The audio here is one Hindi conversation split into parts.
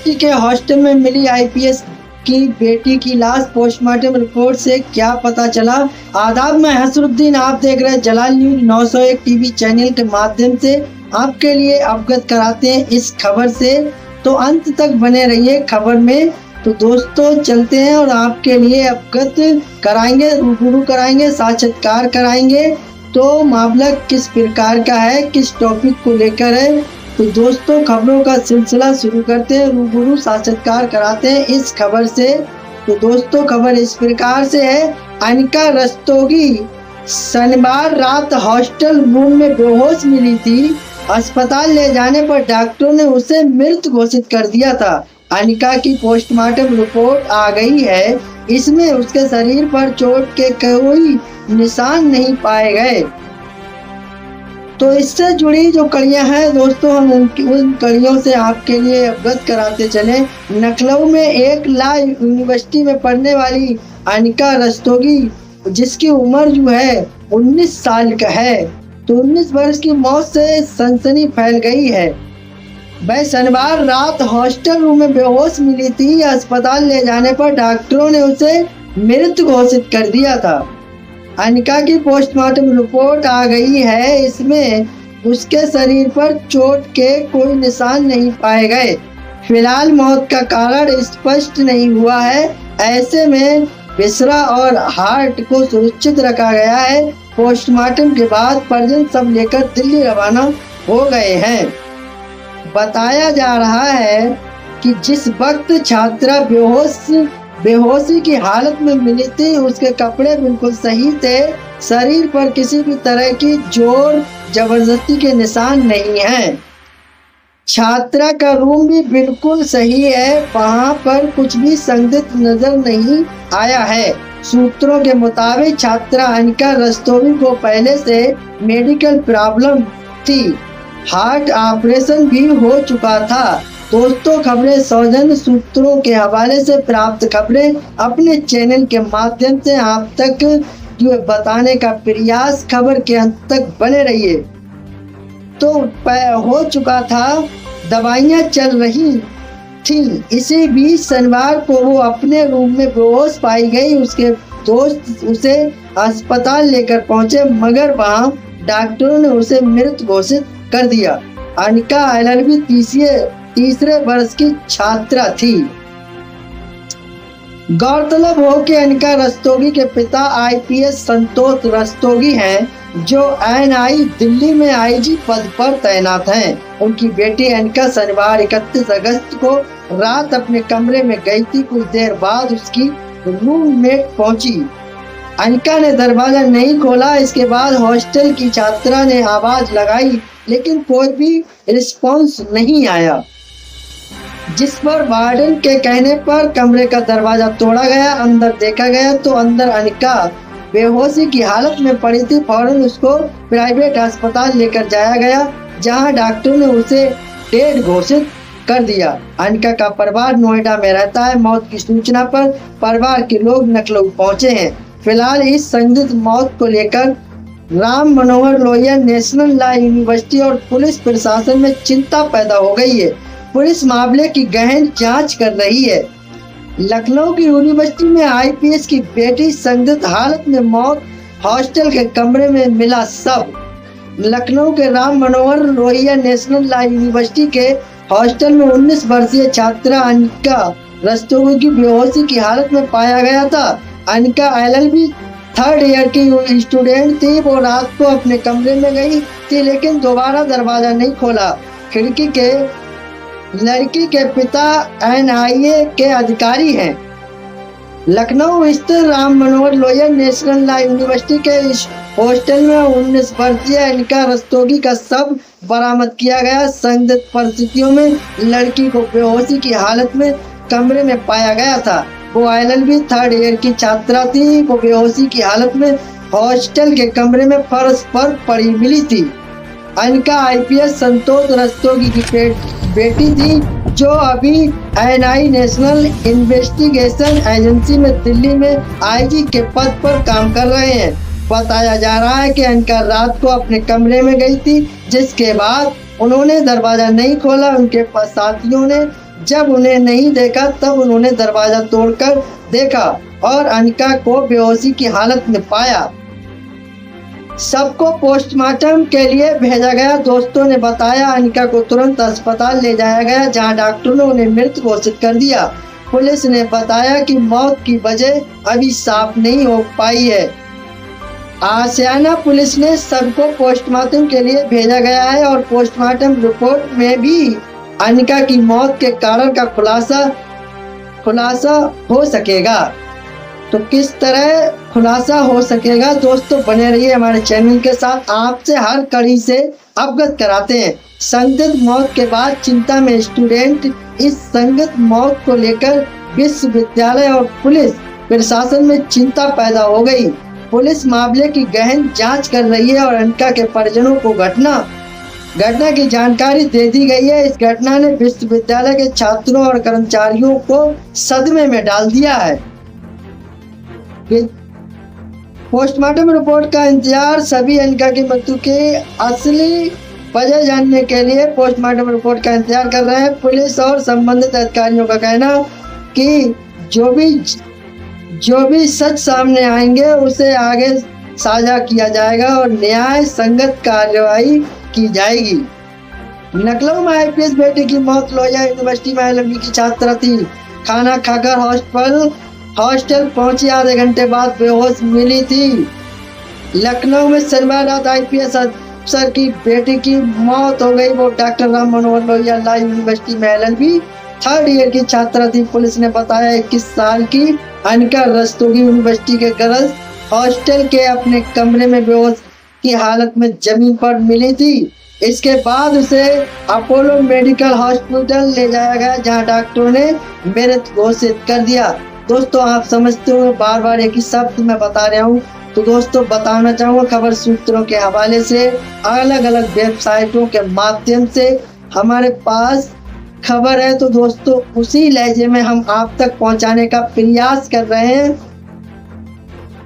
यूनिवर्सिटी के हॉस्टल में मिली आईपीएस की बेटी की लाश, पोस्टमार्टम रिपोर्ट से क्या पता चला। आदाब, मैं हसरुद्दीन, आप देख रहे हैं जलाल न्यूज 901 टीवी चैनल के माध्यम से आपके लिए अवगत कराते हैं इस खबर से, तो अंत तक बने रहिए खबर में। तो दोस्तों चलते हैं और आपके लिए अवगत कराएंगे, रूबरू कराएंगे, साक्षात्कार कराएंगे। तो मामला किस प्रकार का है, किस टॉपिक को लेकर है, तो दोस्तों खबरों का सिलसिला शुरू करते हैं, रूबरू साक्षात्कार कराते हैं इस खबर से। तो दोस्तों खबर इस प्रकार से है, अनिका रस्तोगी शनिवार रात हॉस्टल रूम में बेहोश मिली थी। अस्पताल ले जाने पर डॉक्टरों ने उसे मृत घोषित कर दिया था। अनिका की पोस्टमार्टम रिपोर्ट आ गई है। इसमें उसके शरीर पर चोट के कोई निशान नहीं पाए गए। तो इससे जुड़ी जो कड़ियां हैं दोस्तों, हम उन कड़ियों से आपके लिए अवगत कराते चले। लखनऊ में एक ला यूनिवर्सिटी में पढ़ने वाली अनिका रस्तोगी, जिसकी उम्र जो है 19 साल का है, तो 19 वर्ष की मौत से सनसनी फैल गई है। वह शनिवार रात हॉस्टल रूम में बेहोश मिली थी। अस्पताल ले जाने पर डॉक्टरों ने उसे मृत घोषित कर दिया था। अनिका की पोस्टमार्टम रिपोर्ट आ गई है। इसमें उसके शरीर पर चोट के कोई निशान नहीं पाए गए। फिलहाल मौत का कारण स्पष्ट नहीं हुआ है। ऐसे में विसरा और हार्ट को सुरक्षित रखा गया है। पोस्टमार्टम के बाद परिजन सब लेकर दिल्ली रवाना हो गए हैं। बताया जा रहा है कि जिस वक्त छात्रा बेहोशी की हालत में मिली थी, उसके कपड़े बिल्कुल सही थे। शरीर पर किसी भी तरह की जोर जबरदस्ती के निशान नहीं हैं। छात्रा का रूम भी बिल्कुल सही है, वहां पर कुछ भी संदिग्ध नजर नहीं आया है। सूत्रों के मुताबिक छात्रा अनिका रस्तोगी को पहले से मेडिकल प्रॉब्लम थी, हार्ट ऑपरेशन भी हो चुका था। दोस्तों खबरें सौजन्य सूत्रों के हवाले से प्राप्त खबरें अपने चैनल के माध्यम से आप तक बताने का प्रयास, खबर के अंत तक बने रहिए। तो हो चुका था, दवाइयां चल रही थी। इसी बीच शनिवार को वो अपने रूम में बेहोश पाई गई। उसके दोस्त उसे अस्पताल लेकर पहुंचे, मगर वहां डॉक्टरों ने उसे मृत घोषित कर दिया। अनिका LLB तीसरे वर्ष की छात्रा थी। गौरतलब हो कि अनिका रस्तोगी के पिता IPS संतोष रस्तोगी हैं, जो NI दिल्ली में IG पद पर तैनात हैं। उनकी बेटी अनिका शनिवार 31 अगस्त को रात अपने कमरे में गई थी। कुछ देर बाद उसकी रूममेट पहुंची। अनिका ने दरवाजा नहीं खोला। इसके बाद हॉस्टल की छात्रा ने आवाज लगाई, लेकिन कोई भी रिस्पॉन्स नहीं आया, जिस पर वार्डन के कहने पर कमरे का दरवाजा तोड़ा गया। अंदर देखा गया तो अंदर अनिका बेहोशी की हालत में पड़ी थी। फौरन उसको प्राइवेट अस्पताल लेकर जाया गया, जहां डॉक्टर ने उसे डेड घोषित कर दिया। अनिका का परिवार नोएडा में रहता है। मौत की सूचना पर परिवार के लोग लखनऊ पहुंचे हैं। फिलहाल इस संदिग्ध मौत को लेकर Ram Manohar Lohia national law university और पुलिस प्रशासन में चिंता पैदा हो गई है। पुलिस मामले की गहन जांच कर रही है। लखनऊ की यूनिवर्सिटी में IPS की बेटी संदिग्ध हालत में मौत, हॉस्टल के कमरे में मिला शव। लखनऊ के Ram Manohar Lohia national law university के हॉस्टल में 19 वर्षीय छात्रा अनिका रस्तोगी की बेहोशी की हालत में पाया गया था। अनिका LLB 3rd ईयर की स्टूडेंट थी। वो रात को अपने कमरे में गई थी, लेकिन दोबारा दरवाजा नहीं खोला। लड़की के पिता NIA के अधिकारी हैं। लखनऊ स्थित Ram Manohar Lohia national law university के इस हॉस्टल में 19 वर्षीय अनिका रस्तोगी का शव बरामद किया गया। संदिग्ध परिस्थितियों में लड़की को बेहोशी की हालत में कमरे में पाया गया था। वो LLB 3rd ईयर की छात्रा थी। वो बेहोशी की हालत में हॉस्टल के कमरे में फर्श पर पड़ी मिली थी। अनिका IPS संतोष रस्तोगी की बेटी थी, जो अभी NI नेशनल इन्वेस्टिगेशन एजेंसी में दिल्ली में IG के पद पर काम कर रहे हैं। बताया जा रहा है कि अनिका रात को अपने कमरे में गई थी, जिसके बाद उन्होंने दरवाजा नहीं खोला। उनके साथियों ने जब उन्हें नहीं देखा तब उन्होंने दरवाजा तोड़कर देखा और अनिका को बेहोशी की हालत में पाया। सबको पोस्टमार्टम के लिए भेजा गया। दोस्तों ने बताया अनिका को तुरंत अस्पताल ले जाया गया, जहां डॉक्टरों ने उन्हें मृत घोषित कर दिया। पुलिस ने बताया कि मौत की वजह अभी साफ नहीं हो पाई है। आशियाना पुलिस ने सबको पोस्टमार्टम के लिए भेजा गया है और पोस्टमार्टम रिपोर्ट में भी अनिका की मौत के कारण का खुलासा हो सकेगा। तो किस तरह खुलासा हो सकेगा, दोस्तों बने रहिए हमारे चैनल के साथ। आपसे हर कड़ी से अवगत कराते हैं। संदिग्ध मौत के बाद चिंता में स्टूडेंट। इस संदिग्ध मौत को लेकर विश्वविद्यालय और पुलिस प्रशासन में चिंता पैदा हो गई। पुलिस मामले की गहन जांच कर रही है और अनिका के परिजनों को घटना की जानकारी दे दी गई है। इस घटना ने विश्वविद्यालय के छात्रों और कर्मचारियों को सदमे में डाल दिया है। पोस्टमार्टम रिपोर्ट का इंतजार। सभी अनिका की मृत्यु की असली वजह जानने के लिए पोस्टमार्टम रिपोर्ट का इंतजार कर रहे हैं। पुलिस और संबंधित अधिकारियों का कहना कि जो भी सच सामने आएंगे उसे आगे साझा किया जाएगा और न्याय संगत कार्रवाई की जाएगी। लखनऊ में आईपीएस बेटी की मौत। लोहिया यूनिवर्सिटी में LLB की छात्रा थी। खाना खाकर हॉस्टल पहुंची, आधे घंटे बाद बेहोश मिली थी। लखनऊ में शनिवार रात आईपीएस अफसर की बेटी की मौत हो गई। वो डॉक्टर राम मनोहर लोहिया ला यूनिवर्सिटी में LLB 3rd ईयर की छात्रा थी। पुलिस ने बताया 21 साल की अनिका रस्तोगी यूनिवर्सिटी के गर्ल्स हॉस्टल के अपने कमरे में बेहोश की हालत में जमीन पर मिली थी। इसके बाद उसे अपोलो मेडिकल हॉस्पिटल ले जाया गया, जहां डॉक्टरों ने मृत घोषित कर दिया। दोस्तों आप समझते हो बार बार एक ही शब्द मैं बता रहा हूँ, तो दोस्तों बताना चाहूँगा खबर सूत्रों के हवाले से, अलग अलग वेबसाइटों के माध्यम से हमारे पास खबर है, तो दोस्तों उसी लहजे में हम आप तक पहुंचाने का प्रयास कर रहे हैं।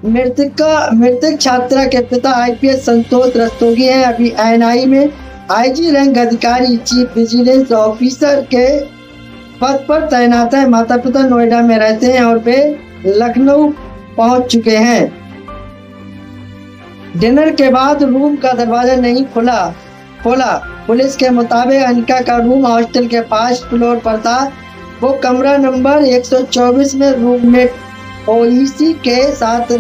मृतक छात्रा के पिता आईपीएस संतोष रस्तोगी हैं। अभी NI में IG रैंक अधिकारी चीफ विजिलेंस ऑफिसर के पद पर तैनात है। माता पिता नोएडा में रहते हैं और वे लखनऊ पहुंच चुके हैं। डिनर के बाद रूम का दरवाजा नहीं खोला। पुलिस के मुताबिक अनिका का रूम हॉस्टल के 1st फ्लोर पर था। वो कमरा नंबर 124 में रूममेट OEC के साथ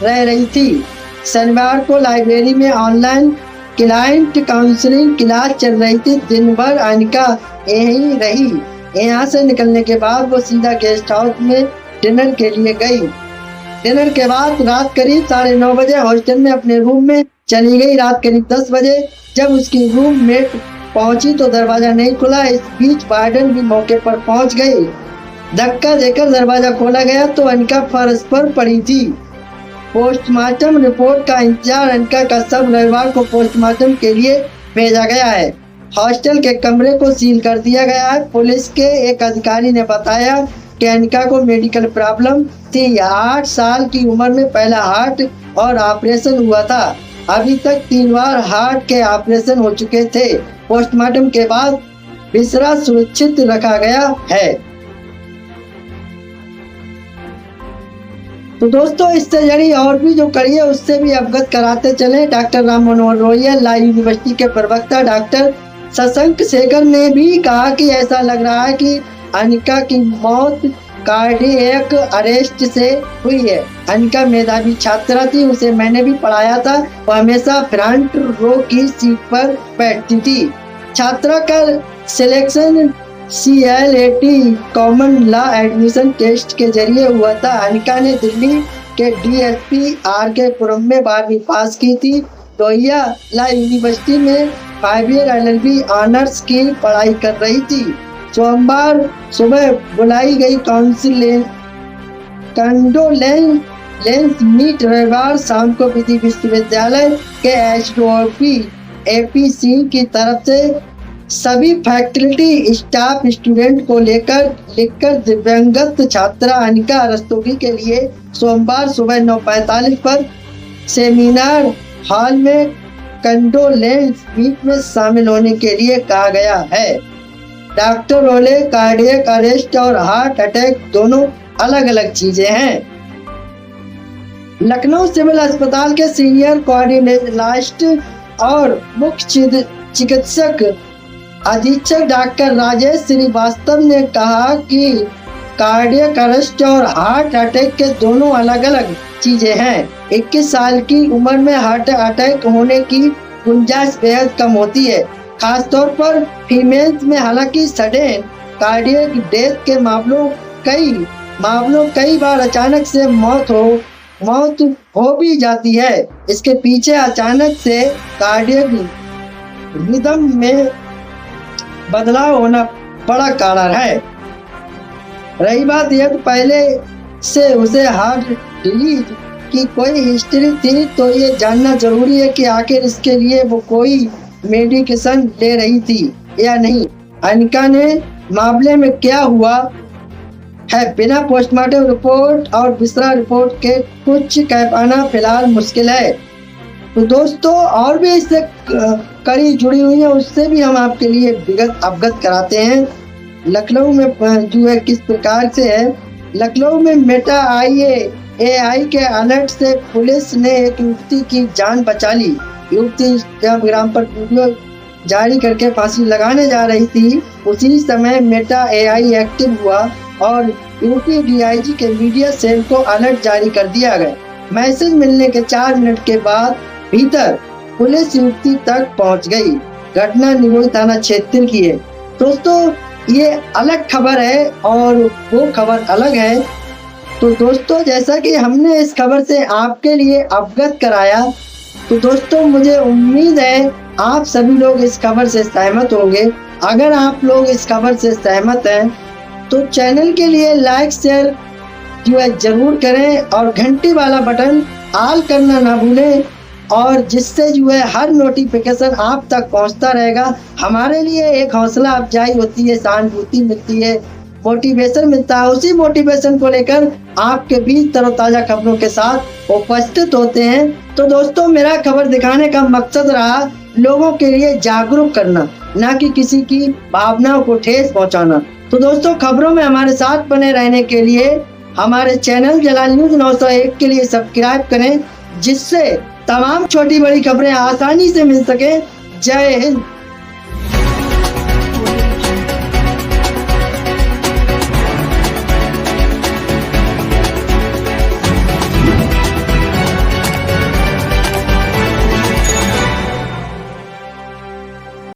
रह रही थी। शनिवार को लाइब्रेरी में ऑनलाइन क्लाइंट काउंसलिंग क्लास चल रही थी। दिन भर अनिका यहीं रही। यहाँ से निकलने के बाद वो सीधा गेस्ट हाउस में डिनर के लिए गई। डिनर के बाद रात करीब 9:30 बजे हॉस्टल में अपने रूम में चली गई। रात करीब 10 बजे जब उसकी रूममेट पहुंची तो दरवाजा नहीं खुला। इस बीच वार्डन भी मौके पर पहुंच गई। धक्का देकर दरवाजा खोला गया तो अनिका फर्श पर पड़ी थी। पोस्टमार्टम रिपोर्ट का इंतजार। अनिका का शव रविवार को पोस्टमार्टम के लिए भेजा गया है। हॉस्टल के कमरे को सील कर दिया गया है। पुलिस के एक अधिकारी ने बताया कि अनिका को मेडिकल प्रॉब्लम थी। 8 साल की उम्र में पहला हार्ट और ऑपरेशन हुआ था। अभी तक 3 बार हार्ट के ऑपरेशन हो चुके थे। पोस्टमार्टम के बाद बिस्तरा सुरक्षित रखा गया है। तो दोस्तों इससे जड़ी और भी जो कड़ी है उससे भी अवगत कराते चले। डॉक्टर राम मनोहर लोहिया ला यूनिवर्सिटी के प्रवक्ता डॉक्टर शशांक शेखर ने भी कहा कि ऐसा लग रहा है कि अनिका की मौत कार्डियक अरेस्ट से हुई है। अनिका मेधावी छात्रा थी, उसे मैंने भी पढ़ाया था। वो हमेशा फ्रंट रो की सीट पर बैठती थी। छात्रा का selection CLAT common law admission test के जरिए हुआ था। अनिका ने दिल्ली के DSP RK पुरम में 12वीं पास की थी। लोहिया ला यूनिवर्सिटी में 5 ईयर LLB ऑनर्स की पढ़ाई कर रही थी। सोमवार सुबह बुलाई गई कंडोलेंस मीट रविवार शाम को विधि विश्वविद्यालय के HOP APC की तरफ से सभी फैकल्टी स्टाफ स्टूडेंट को लिखकर दिव्यांगत छात्रा अनिका रस्तोगी के लिए सोमवार सुबह 9:45 पर सेमिनार हॉल में कंडोलेंस मीट में शामिल होने के लिए कहा गया है। डॉक्टर बोले कार्डियक अरेस्ट और हार्ट अटैक दोनों अलग अलग चीजें हैं। लखनऊ सिविल अस्पताल के सीनियर कोऑर्डिनेटोलॉजिस्ट और मुख्य चिकित्सक अधीक्षक डॉक्टर राजेश श्रीवास्तव ने कहा कि कार्डियक अरेस्ट और हार्ट अटैक के दोनों अलग अलग चीजें हैं। 21 साल की उम्र में हार्ट अटैक होने की गुंजाइश बेहद कम होती है, खासतौर पर फीमेल्स में। हालांकि सडन कार्डियक डेथ के मामलों कई बार अचानक से मौत हो भी जाती है। इसके पीछे अचानक से कार्डियक रिदम में बदलाव होना बड़ा कारण है। रही बात यह कि पहले से उसे हार्ट डिजीज की कोई हिस्ट्री थी, तो ये जानना जरूरी है कि आखिर इसके लिए वो कोई मेडिकेशन ले रही थी या नहीं। अनिका ने मामले में क्या हुआ है बिना पोस्टमार्टम रिपोर्ट और बिस्तरा रिपोर्ट के कुछ कह पाना फिलहाल मुश्किल है। तो दोस्तों और भी इससे कड़ी जुड़ी हुई है, उससे भी हम आपके लिए विगत अवगत कराते हैं। लखनऊ में जो है किस प्रकार से है। लखनऊ में मेटा AI के अलर्ट से पुलिस ने एक युवती की जान बचा ली। युवती इंस्टाग्राम पर वीडियो जारी करके फांसी लगाने जा रही थी, उसी समय मेटा AI एक्टिव हुआ और यूपी DIG के मीडिया सेल को अलर्ट जारी कर दिया गया। मैसेज मिलने के 4 मिनट के बाद भीतर पुलिस युवती तक पहुंच गई। घटना निगोई थाना क्षेत्र की है। दोस्तों ये अलग खबर है और वो खबर अलग है। तो दोस्तों जैसा कि हमने इस खबर से आपके लिए अवगत कराया, तो दोस्तों मुझे उम्मीद है आप सभी लोग इस खबर से सहमत होंगे। अगर आप लोग इस खबर से सहमत हैं तो चैनल के लिए लाइक शेयर जो है जरूर करें और घंटी वाला बटन ऑल करना ना भूलें, और जिससे जो है हर नोटिफिकेशन आप तक पहुंचता रहेगा। हमारे लिए एक हौसला अफजाई होती है, सहानुभूति मिलती है, मोटिवेशन मिलता है। उसी मोटिवेशन को लेकर आपके बीच तरोताजा खबरों के साथ उपस्थित होते हैं। तो दोस्तों मेरा खबर दिखाने का मकसद रहा लोगों के लिए जागरूक करना, ना कि किसी की भावनाओं को ठेस पहुंचाना। तो दोस्तों खबरों में हमारे साथ बने रहने के लिए हमारे चैनल जलाल न्यूज 901 के लिए सब्सक्राइब करें, जिससे तमाम छोटी बड़ी खबरें आसानी से मिल सके। जय हिंद।